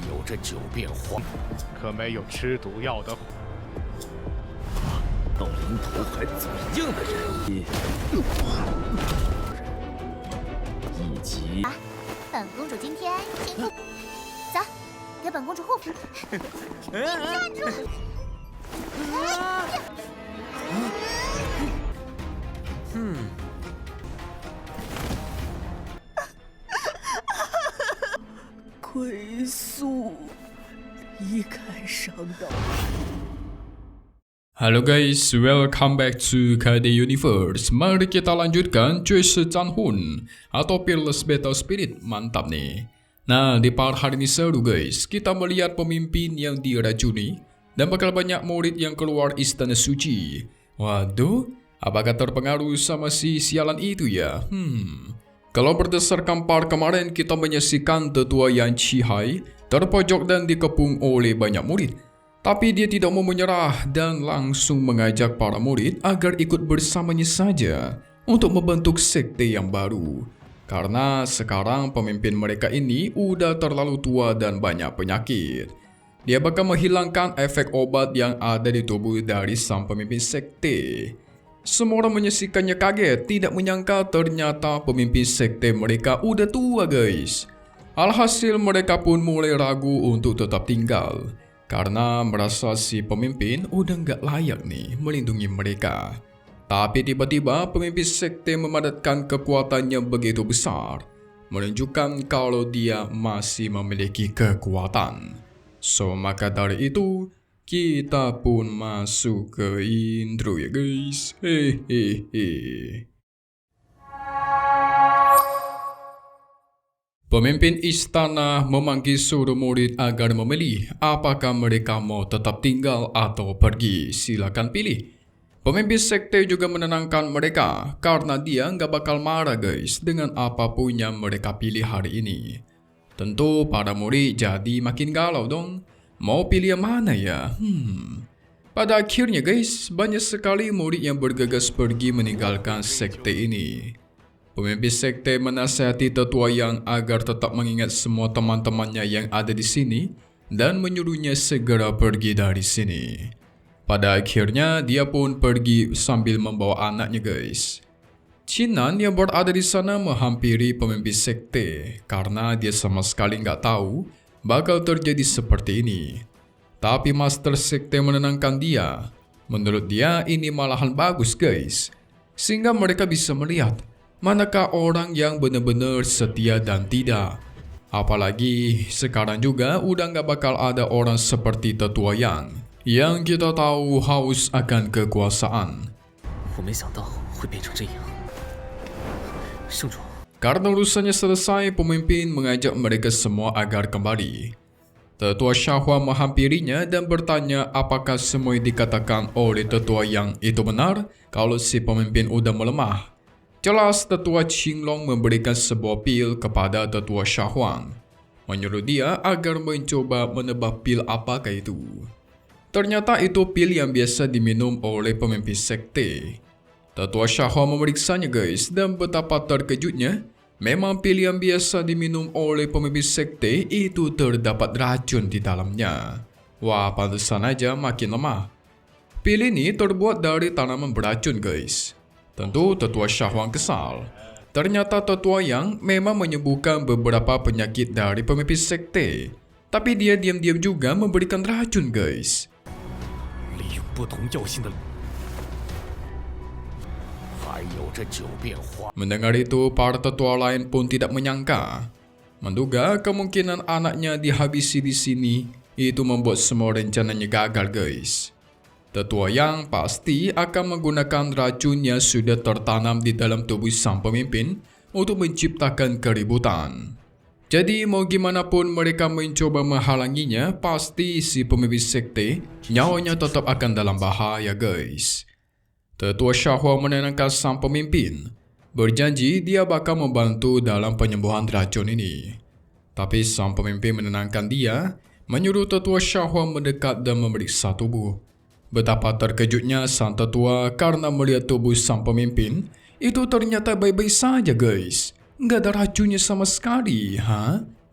有这九变花，可没有吃毒药的。到临头还嘴硬的人，一级。本公主今天请客，走，给本公主护符。站住！归宿离开上岛。Halo guys, welcome back to KD Universe. Mari kita lanjutkan Choice Changhun atau Peerless Battle Spirit. Mantap nih. Nah, di part hari ini seru guys. Kita melihat pemimpin yang diracuni dan bakal banyak murid yang keluar istana suci. Waduh, apakah terpengaruh sama si sialan itu ya? Kalau berdasarkan part kemarin kita menyaksikan tetua yang Chihai terpojok dan dikepung oleh banyak murid. Tapi dia tidak mau menyerah dan langsung mengajak para murid agar ikut bersamanya saja untuk membentuk sekte yang baru. Karena sekarang pemimpin mereka ini udah terlalu tua dan banyak penyakit. Dia bakal menghilangkan efek obat yang ada di tubuh dari sang pemimpin sekte. Semua orang menyaksikannya kaget, tidak menyangka ternyata pemimpin sekte mereka udah tua guys. Alhasil mereka pun mulai ragu untuk tetap tinggal. Karena merasa si pemimpin udah nggak layak nih melindungi mereka. Tapi tiba-tiba pemimpin sekte memadatkan kekuatannya begitu besar, menunjukkan kalau dia masih memiliki kekuatan. So maka dari itu, kita pun masuk ke intro ya guys. Hehehe. Pemimpin istana memanggil seluruh murid agar memilih apakah mereka mau tetap tinggal atau pergi. Silakan pilih. Pemimpin sekte juga menenangkan mereka karena dia nggak bakal marah guys dengan apapun yang mereka pilih hari ini. Tentu para murid jadi makin galau dong. Mau pilih yang mana ya? Pada akhirnya guys, banyak sekali murid yang bergegas pergi meninggalkan sekte ini. Pemimpin sekte menasihati tetua yang agar tetap mengingat semua teman-temannya yang ada di sini dan menyuruhnya segera pergi dari sini. Pada akhirnya dia pun pergi sambil membawa anaknya guys. Chinan yang berada di sana menghampiri pemimpin sekte karena dia sama sekali nggak tahu bakal terjadi seperti ini. Tapi master sekte menenangkan dia. Menurut dia ini malahan bagus guys, sehingga mereka bisa melihat manakah orang yang benar-benar setia dan tidak. Apalagi sekarang juga udah gak bakal ada orang seperti tetua yang kita tahu haus akan kekuasaan. Karena urusannya selesai, pemimpin mengajak mereka semua agar kembali. Tetua Shahua menghampirinya dan bertanya apakah semua yang dikatakan oleh tetua yang itu benar kalau si pemimpin udah melemah. Jelas tetua Qinglong memberikan sebuah pil kepada tetua Shahuang, menyuruh dia agar mencoba menebak pil apakah itu. Ternyata itu pil yang biasa diminum oleh pemimpin sekte. Tetua Shahuang memeriksanya guys dan betapa terkejutnya, memang pil yang biasa diminum oleh pemimpin sekte itu terdapat racun di dalamnya. Wah, pantesan aja makin lemah. Pil ini terbuat dari tanaman beracun guys. Tentu tetua Shahuang kesal. Ternyata tetua yang memang menyembuhkan beberapa penyakit dari pemimpin sekte. Tapi dia diam-diam juga memberikan racun guys. Mendengar itu, para tetua lain pun tidak menyangka. Menduga kemungkinan anaknya dihabisi di sini itu membuat semua rencananya gagal guys. Tetua yang pasti akan menggunakan racun yang sudah tertanam di dalam tubuh sang pemimpin untuk menciptakan keributan. Jadi mau gimana pun mereka mencoba menghalanginya, pasti si pemimpin sekte nyawanya tetap akan dalam bahaya guys. Tetua Shahua menenangkan sang pemimpin, berjanji dia bakal membantu dalam penyembuhan racun ini. Tapi sang pemimpin menenangkan dia, menyuruh tetua Shahua mendekat dan memeriksa tubuh. Betapa terkejutnya sang tetua karena melihat tubuh sang pemimpin itu ternyata baik-baik saja guys. Nggak ada racunnya sama sekali,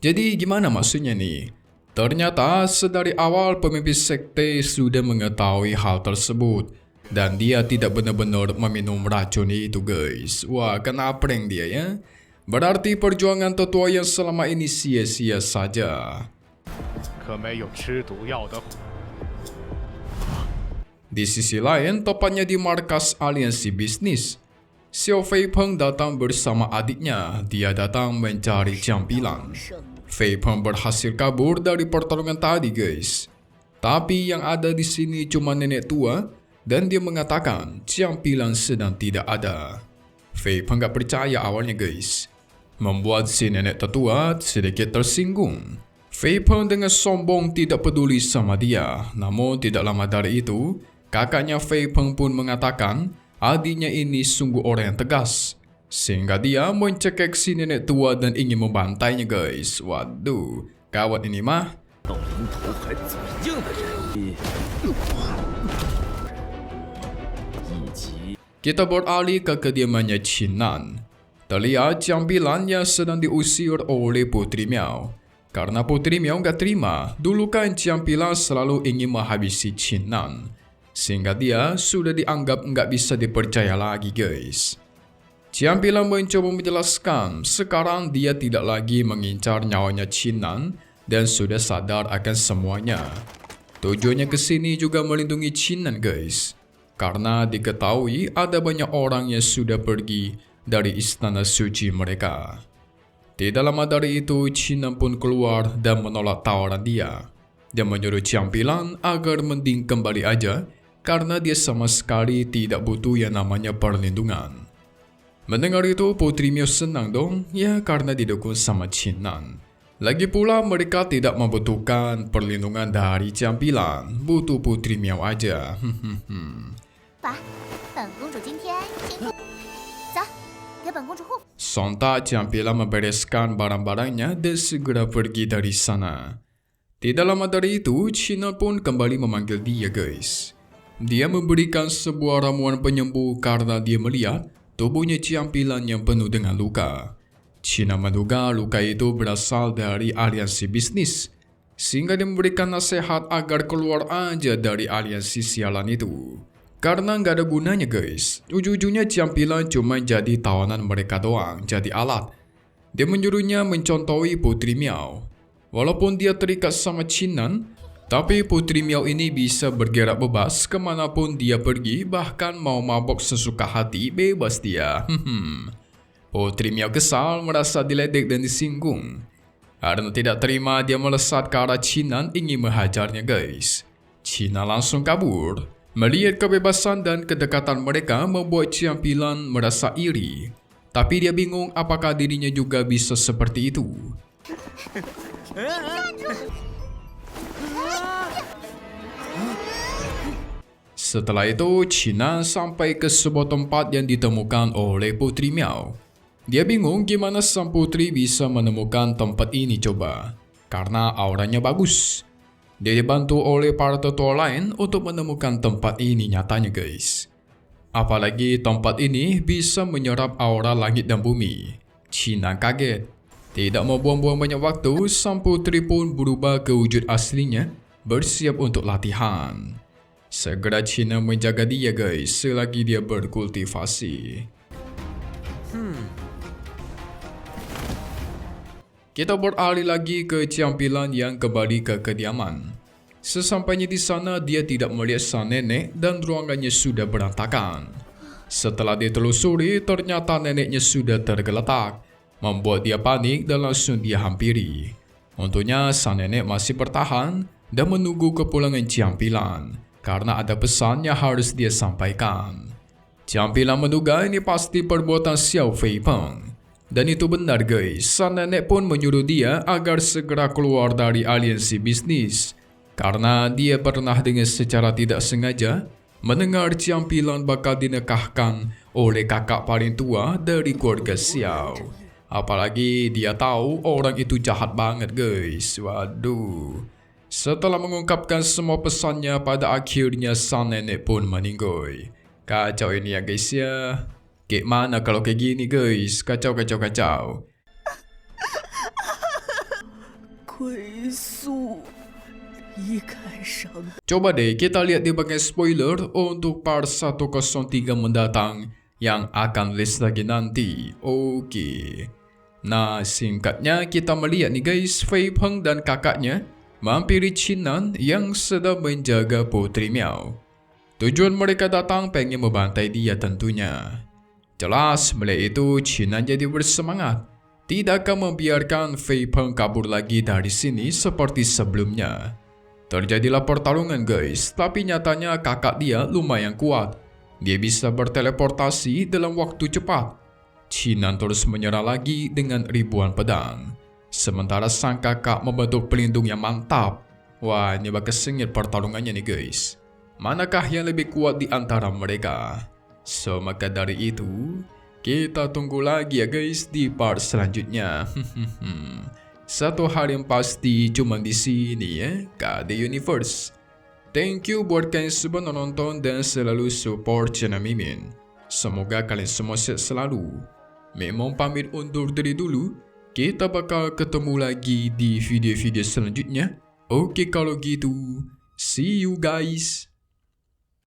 Jadi gimana maksudnya nih? Ternyata sedari awal pemimpin sekte sudah mengetahui hal tersebut dan dia tidak benar-benar meminum racun itu guys. Wah, kena prank dia ya. Berarti perjuangan tetua yang selama ini sia-sia saja. 可没有吃毒药的。 Di sisi lain, tepatnya di markas aliansi bisnis, Xiao Feipeng datang bersama adiknya. Dia datang mencari Jiangbilan. Feipeng berhasil kabur dari pertarungan tadi guys. Tapi yang ada di sini cuma nenek tua dan dia mengatakan Jiangbilan sedang tidak ada. Feipeng gak percaya awalnya guys. Membuat si nenek tetua sedikit tersinggung. Feipeng dengan sombong tidak peduli sama dia. Namun tidak lama dari itu, kakaknya Feipeng pun mengatakan adiknya ini sungguh orang yang tegas. Sehingga dia mencekik si nenek tua dan ingin membantainya guys. Waduh, gawat ini mah. 到临头还嘴硬的人，以及 Kita beralih ke kediamannya Qinan. Terlihat Jiangbilan yang sedang diusir oleh Putri Miao. Karena Putri Miao gak terima, dulu kan Jiangbilan selalu ingin menghabisi Qinan. Sehingga dia sudah dianggap gak bisa dipercaya lagi guys. Jiangbilan mencoba menjelaskan sekarang dia tidak lagi mengincar nyawanya Qinan dan sudah sadar akan semuanya. Tujuannya ke sini juga melindungi Qinan guys. Karena diketahui ada banyak orang yang sudah pergi dari istana suci mereka. Tidak lama dari itu, Qinan pun keluar dan menolak tawaran dia. Dia menyuruh Jiangbilan agar mending kembali aja karena dia sama sekali tidak butuh yang namanya perlindungan. Mendengar itu, Putri Miao senang dong, ya karena didukung sama Qinan. Lagi pula mereka tidak membutuhkan perlindungan dari Jiangbilan, butuh Putri Miao aja. 爸，本公主今天辛苦，走，给本公主护肤。 Sontak Jiangbilan membereskan barang-barangnya dan segera pergi dari sana. Tidak lama dari itu, Qinan pun kembali memanggil dia guys. Dia memberikan sebuah ramuan penyembuh karena dia melihat tubuhnya Jiangbilan yang penuh dengan luka. Qinan menduga luka itu berasal dari aliansi bisnis, sehingga dia memberikan nasihat agar keluar aja dari aliansi sialan itu. Karena nggak ada gunanya guys, ujung-ujungnya Jiangbilan cuma jadi tawanan mereka doang, jadi alat. Dia menyuruhnya mencontohi Putri Miao. Walaupun dia terikat sama Qinan, tapi Putri Miao ini bisa bergerak bebas kemanapun dia pergi, bahkan mau mabok sesuka hati bebas dia. Putri Miao kesal, merasa diledek dan disinggung. Karena tidak terima, dia melesat ke arah Qinan ingin menghajarnya guys. Qinan langsung kabur. Melihat kebebasan dan kedekatan mereka membuat Jiangbilan merasa iri. Tapi dia bingung apakah dirinya juga bisa seperti itu. Setelah itu, Qinan sampai ke sebuah tempat yang ditemukan oleh Putri Miao. Dia bingung gimana sang putri bisa menemukan tempat ini coba. Karena auranya bagus. Dia dibantu oleh para tetua lain untuk menemukan tempat ini nyatanya guys. Apalagi tempat ini bisa menyerap aura langit dan bumi. Qinan kaget. Tidak mau buang-buang banyak waktu, sang putri pun berubah ke wujud aslinya, bersiap untuk latihan. Segera Qinan menjaga dia guys selagi dia berkultivasi. Kita beralih lagi ke Jiangbilan yang kembali ke kediaman. Sesampainya di sana, dia tidak melihat sang nenek dan ruangannya sudah berantakan. Setelah ditelusuri, ternyata neneknya sudah tergeletak, membuat dia panik dan langsung dia hampiri. Untungnya sang nenek masih bertahan dan menunggu kepulangan Jiangbilan karena ada pesan yang harus dia sampaikan. Jiangbilan menduga ini pasti perbuatan Xiao Feipeng. Dan itu benar guys, sang nenek pun menyuruh dia agar segera keluar dari aliansi bisnis. Karena dia pernah dengan secara tidak sengaja mendengar Jiangbilan bakal dinekahkan oleh kakak paling tua dari keluarga Xiao. Apalagi dia tahu orang itu jahat banget guys, waduh. Setelah mengungkapkan semua pesannya, pada akhirnya sang nenek pun meninggal. Kacau ini ya guys ya. Kayak mana kalau kayak gini guys, kacau. 归宿。一看上当。 Coba deh kita lihat di bagian spoiler untuk part 103 mendatang yang akan list lagi nanti. Oke. Nah, singkatnya kita melihat nih guys, Fei Peng dan kakaknya mampiri Qinan yang sedang menjaga Putri Miao. Tujuan mereka datang pengen membantai dia tentunya. Jelas melihat itu Qinan jadi bersemangat. Tidak akan membiarkan Fei Peng kabur lagi dari sini seperti sebelumnya. Terjadilah pertarungan guys, tapi nyatanya kakak dia lumayan kuat. Dia bisa berteleportasi dalam waktu cepat. Qinan terus menyerah lagi dengan ribuan pedang. Sementara sang kakak membentuk pelindung yang mantap. Wah, ini bakal sengit pertarungannya nih guys. Manakah yang lebih kuat di antara mereka? So, maka dari itu, kita tunggu lagi ya guys di part selanjutnya. Satu hal yang pasti cuma di sini ya, KD Universe. Thank you buat kalian semua nonton dan selalu support channel Mimin. Semoga kalian semua sehat selalu. Memang pamit undur diri dulu. Kita bakal ketemu lagi di video-video selanjutnya. Oke kalau gitu, see you guys.